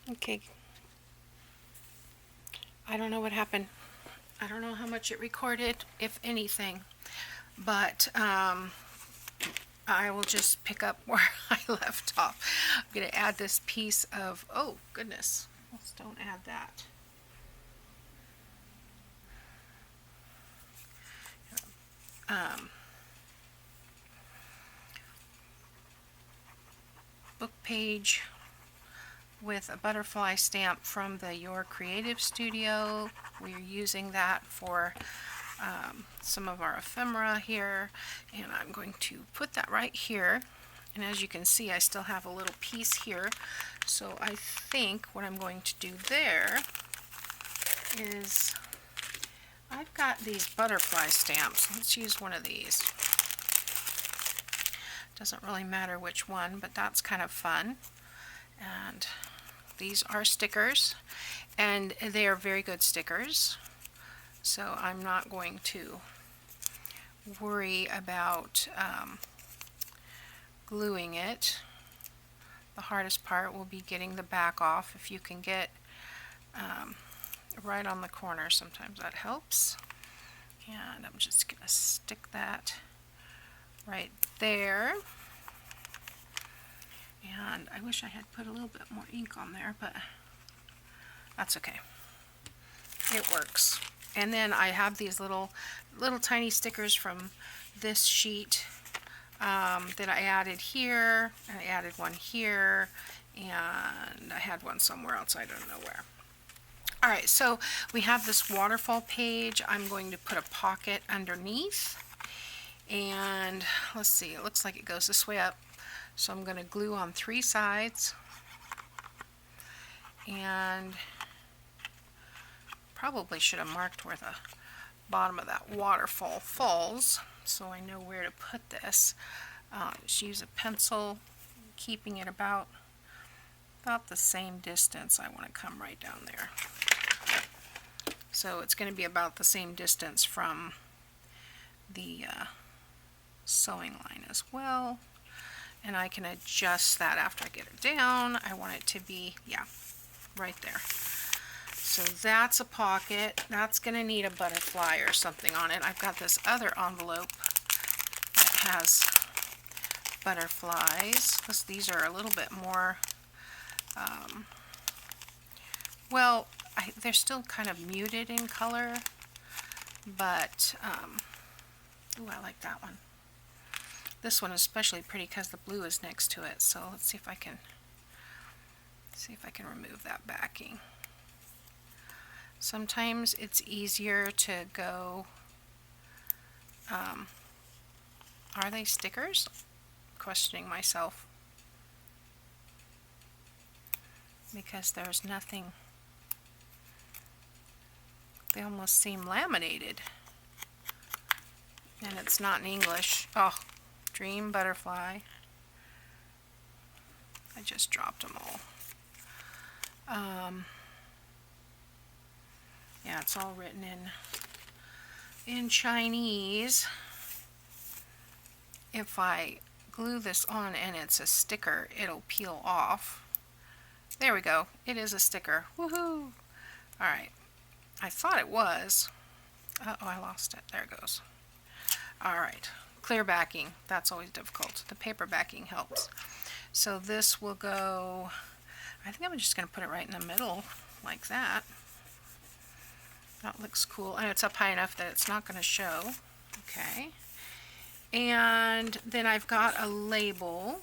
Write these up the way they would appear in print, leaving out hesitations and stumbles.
Okay. I don't know what happened. I don't know how much it recorded, if anything, but I will just pick up where I left off. I'm going to add this piece of, oh goodness, let's don't add that. Book page with a butterfly stamp from the Your Creative Studio. We're using that for some of our ephemera here, and I'm going to put that right here. And as you can see, I still have a little piece here, so I think what I'm going to do there is, I've got these butterfly stamps. Let's use one of these. Doesn't really matter which one, but that's kind of fun. And these are stickers, and they are very good stickers, so I'm not going to worry about gluing it. The hardest part will be getting the back off. If you can get right on the corner, sometimes that helps. And I'm just going to stick that right there. And I wish I had put a little bit more ink on there, but that's okay. It works. And then I have these little tiny stickers from this sheet that I added here. I added one here, and I had one somewhere else, I don't know where. Alright, so we have this waterfall page. I'm going to put a pocket underneath, and let's see, it looks like it goes this way up, so I'm going to glue on 3 sides, and probably should have marked where the bottom of that waterfall falls, so I know where to put this. Just use a pencil, keeping it about the same distance. I want to come right down there. So it's going to be about the same distance from the sewing line as well. And I can adjust that after I get it down. I want it to be, yeah, right there. So that's a pocket. That's going to need a butterfly or something on it. I've got this other envelope that has butterflies. These are a little bit more, well, they're still kind of muted in color, but, ooh, I like that one. This one is especially pretty because the blue is next to it, so let's see if I can remove that backing. Sometimes it's easier to go, are they stickers? Questioning myself, because there's nothing, they almost seem laminated, and it's not in English. Oh, Dream Butterfly. I just dropped them all. Yeah, it's all written in Chinese. If I glue this on and it's a sticker, it'll peel off. There we go. It is a sticker. Woohoo! Alright. I thought it was. Uh oh, I lost it. There it goes. Alright. Clear backing. That's always difficult. The paper backing helps. So this will go, I think I'm just going to put it right in the middle like that. That looks cool. And it's up high enough that it's not going to show. Okay. And then I've got a label.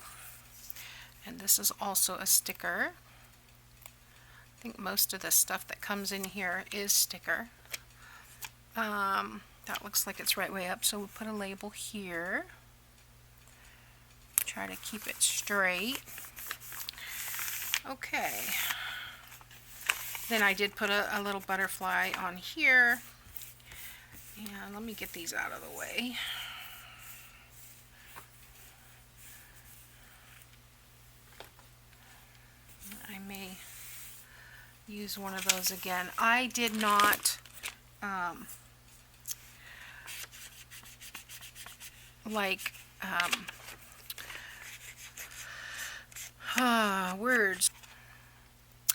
And this is also a sticker. I think most of the stuff that comes in here is sticker. That looks like it's right way up, so we'll put a label here. Try to keep it straight. Okay. Then I did put a little butterfly on here. And let me get these out of the way. I may use one of those again. I did not words.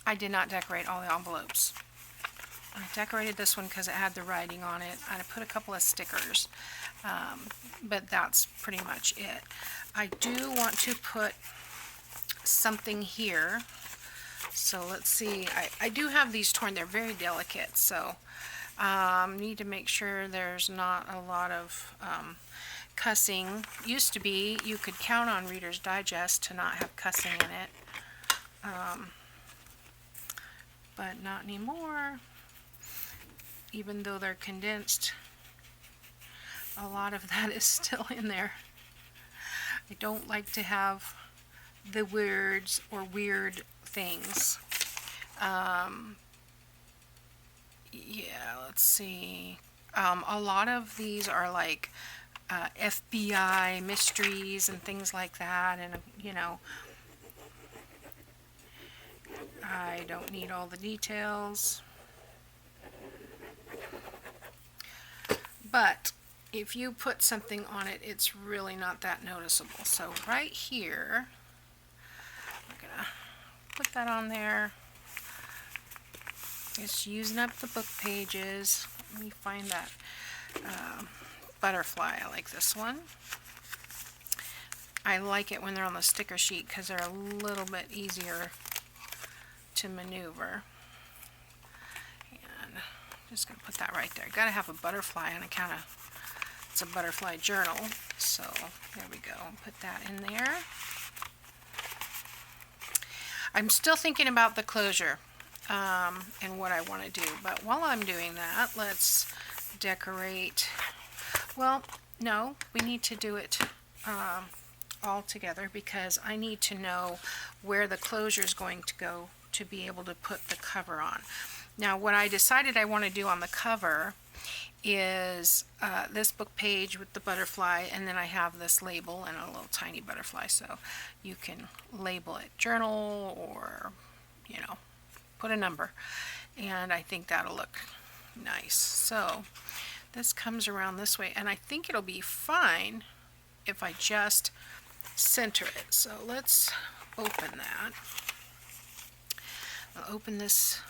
I did not decorate all the envelopes. I decorated this one because it had the writing on it. I put a couple of stickers, but that's pretty much it. I do want to put something here. So let's see. I do have these torn. They're very delicate, so need to make sure there's not a lot of cussing. Used to be you could count on Reader's Digest to not have cussing in it, but not anymore. Even though they're condensed, a lot of that is still in there. I don't like to have the words or weird things. Yeah, let's see. A lot of these are like FBI mysteries and things like that, and you know, I don't need all the details. But if you put something on it, it's really not that noticeable. So right here, I'm gonna put that on there. Just using up the book pages. Let me find that butterfly. I like this one. I like it when they're on the sticker sheet because they're a little bit easier to maneuver. And I'm just going to put that right there. Got to have a butterfly on account of it's a butterfly journal. So there we go. Put that in there. I'm still thinking about the closure and what I want to do. But while I'm doing that, let's decorate. Well, no, we need to do it all together because I need to know where the closure is going to go to be able to put the cover on. Now, what I decided I want to do on the cover is this book page with the butterfly, and then I have this label and a little tiny butterfly, so you can label it journal or, you know, put a number, and I think that'll look nice. So this comes around this way, and I think it'll be fine if I just center it. So let's open that. I'll open this.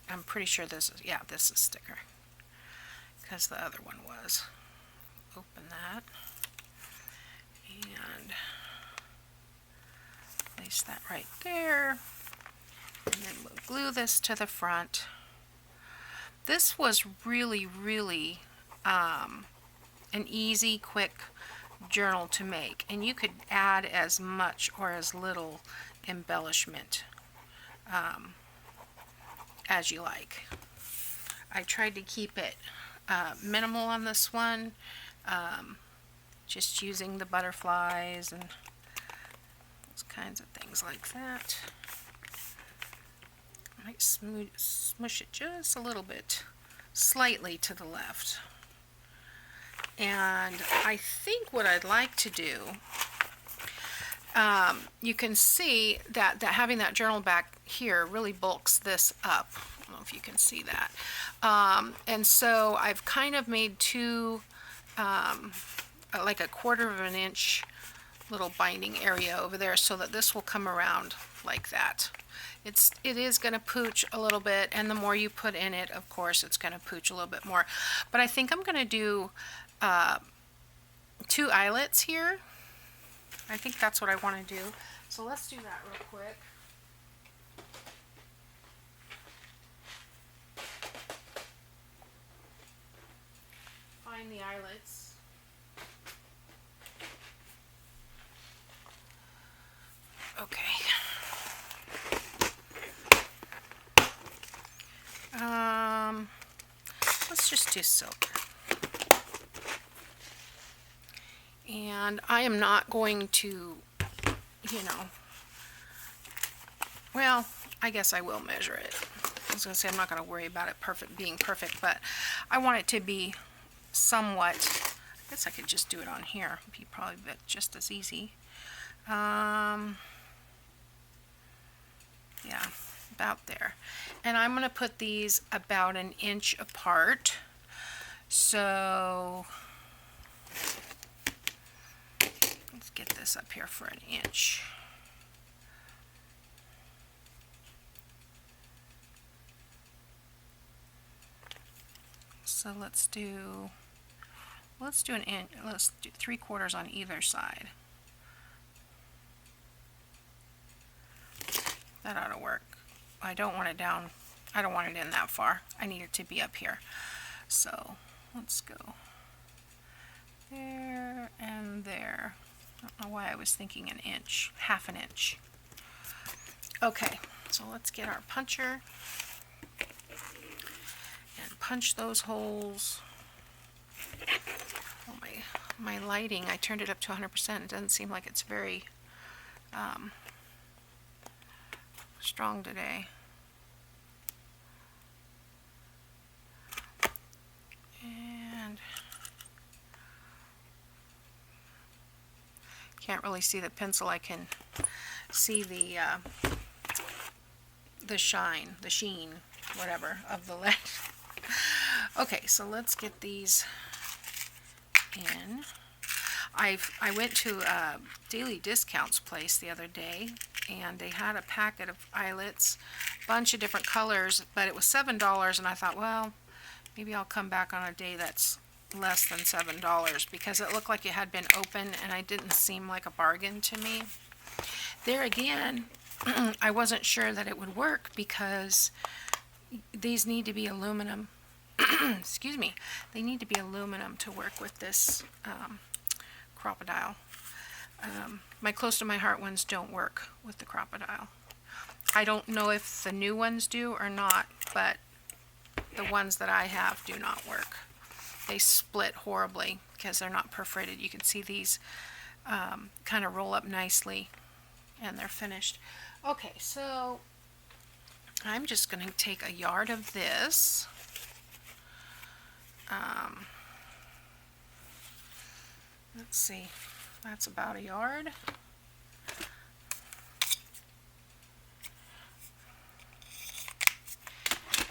I'm pretty sure this is, yeah, this is sticker because the other one was. Open that and place that right there, and then we'll glue this to the front. This was really an easy, quick journal to make, and you could add as much or as little embellishment as you like. I tried to keep it minimal on this one, just using the butterflies and those kinds of things like that. I might smush it just a little bit, slightly to the left. And I think what I'd like to do, you can see that having that journal back here really bulks this up. I don't know if you can see that. And so I've kind of made two, like a 1/4 of an inch little binding area over there so that this will come around like that. It is going to pooch a little bit, and the more you put in it, of course, it's going to pooch a little bit more. But I think I'm going to do 2 eyelets here. I think that's what I want to do. So let's do that real quick. Find the eyelets. Okay. Let's just do silver. And I am not going to, you know, well, I guess I will measure it. I was going to say I'm not going to worry about it being perfect, but I want it to be somewhat, I guess I could just do it on here. It'd be probably just as easy. Yeah, about there. And I'm going to put these about 1 inch apart. So let's get this up here for 1 inch. So let's do an inch. Let's do 3/4 on either side. That ought to work. I don't want it down. I don't want it in that far. I need it to be up here. So let's go there and there. I don't know why I was thinking an inch, half an inch. Okay, so let's get our puncher and punch those holes. Oh, my lighting, I turned it up to 100%. It doesn't seem like it's very strong today. And can't really see the pencil. I can see the sheen, whatever, of the lead. Okay, so let's get these in. I went to a daily discounts place the other day, and they had a packet of eyelets, bunch of different colors, but it was $7, and I thought, well, maybe I'll come back on a day that's less than $7, because it looked like it had been open, and it didn't seem like a bargain to me. There again, I wasn't sure that it would work, because these need to be aluminum. Excuse me. They need to be aluminum to work with this crocodile. My close to my heart ones don't work with the crocodile. I don't know if the new ones do or not, but the ones that I have do not work. They split horribly because they're not perforated. You can see these kind of roll up nicely, and they're finished. Okay, so I'm just going to take a yard of this. Let's see, that's about a yard.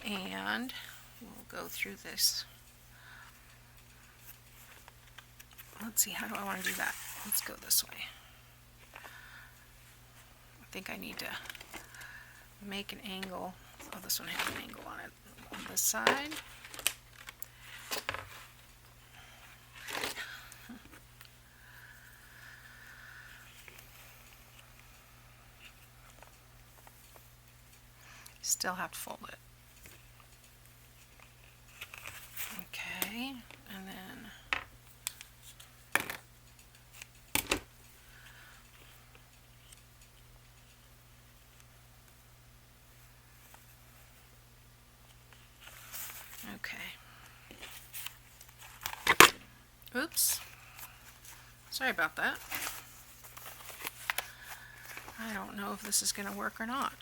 And we'll go through this. Let's see, how do I want to do that? Let's go this way. I think I need to make an angle. Oh, this one has an angle on it. On this side. Still have to fold it. Okay, and then okay. Oops. Sorry about that. I don't know if this is going to work or not.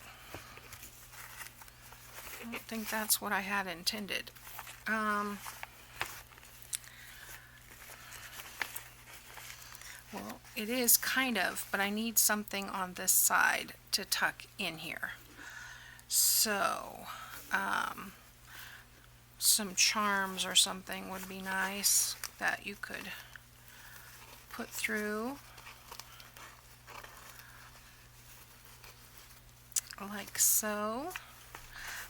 I don't think that's what I had intended. Well, it is kind of, but I need something on this side to tuck in here. So, some charms or something would be nice that you could put through. Like so.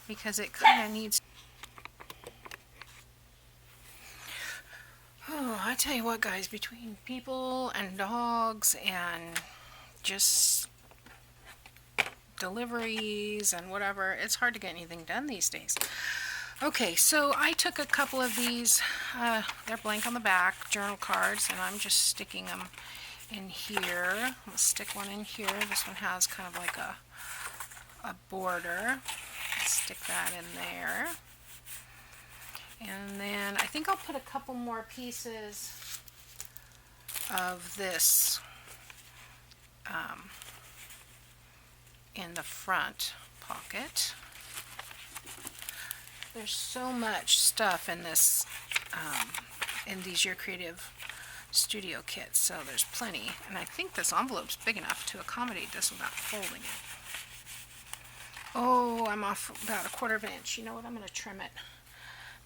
Because it kind of needs. Oh, I tell you what, guys, between people and dogs and just deliveries and whatever, it's hard to get anything done these days. Okay, so I took a couple of these, they're blank on the back, journal cards, and I'm just sticking them in here. I'm going to stick one in here. This one has kind of like a border. Stick that in there, and then I think I'll put a couple more pieces of this in the front pocket. There's so much stuff in this in these Your Creative Studio kits, so there's plenty, and I think this envelope's big enough to accommodate this without folding it. Oh, I'm off about a 1/4 inch. You know what? I'm going to trim it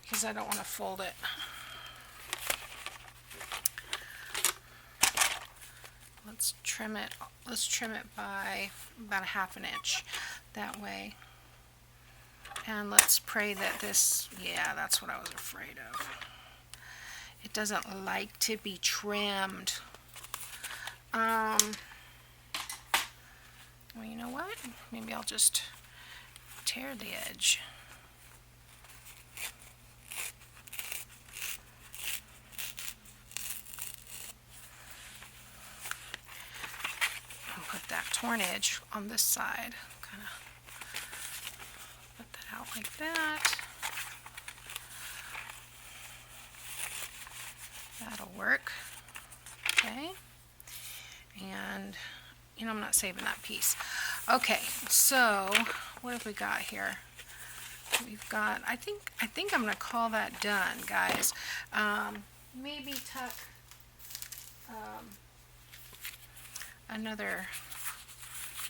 because I don't want to fold it. Let's trim it. Let's trim it by about a 1/2 inch. That way And let's pray that this, yeah, that's what I was afraid of. It doesn't like to be trimmed. Well, you know what? Maybe I'll just tear the edge. And put that torn edge on this side. Kind of put that out like that. That'll work. Okay. And, you know, I'm not saving that piece. Okay, so what have we got here? We've got, I think I'm going to call that done, guys. Maybe tuck another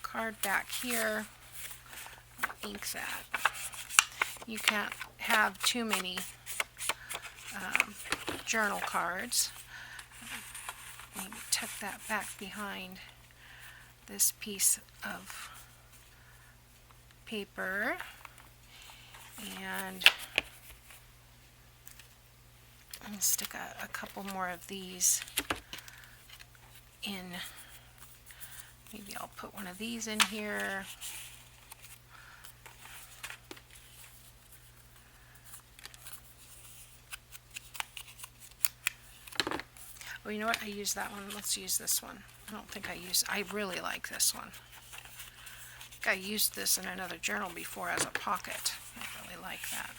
card back here. Ink that. You can't have too many journal cards. Maybe tuck that back behind this piece of paper, and I'm going to stick a couple more of these in. Maybe I'll put one of these in here. Oh, you know what? I used that one. Let's use this one. I really like this one. I think I used this in another journal before as a pocket. I really like that.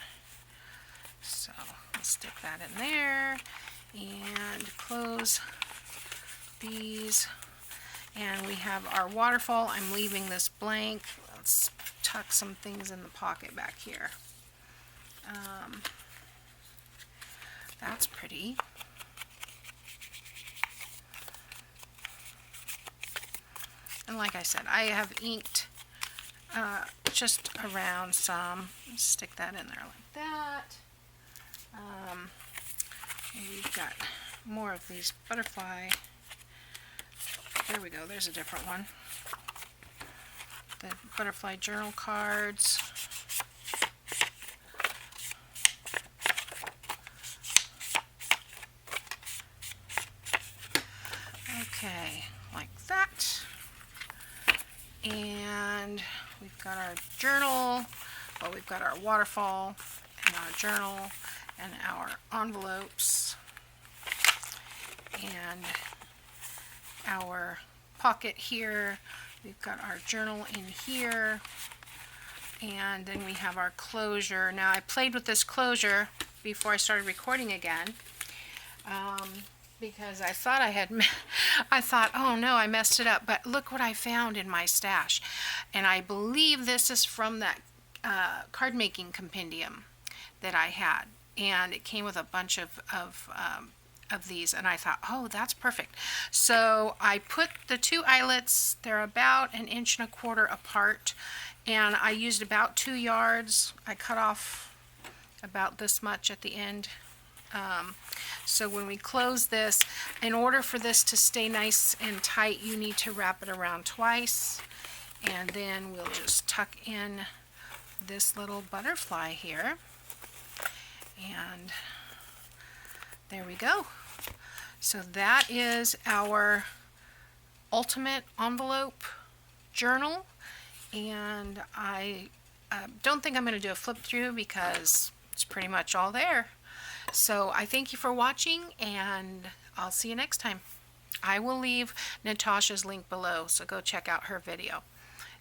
So I'll stick that in there and close these. And we have our waterfall. I'm leaving this blank. Let's tuck some things in the pocket back here. That's pretty. And like I said, I have inked just around some. Stick that in there like that. And we've got more of these butterfly. There we go. There's a different one. The butterfly journal cards. Okay, like that. And we've got our journal, well, we've got our waterfall and our journal and our envelopes and our pocket here. We've got our journal in here, and then we have our closure. Now I played with this closure before I started recording again. Because I thought, oh no, I messed it up. But look what I found in my stash. And I believe this is from that card making compendium that I had. And it came with a bunch of these. And I thought, oh, that's perfect. So I put the two eyelets, they're about 1.25 inches apart. And I used about 2 yards. I cut off about this much at the end. So when we close this, in order for this to stay nice and tight, you need to wrap it around twice. And then we'll just tuck in this little butterfly here. And there we go. So that is our ultimate envelope journal. And I don't think I'm going to do a flip through because it's pretty much all there. So I thank you for watching, and I'll see you next time. I will leave Natasha's link below, so go check out her video.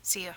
See ya.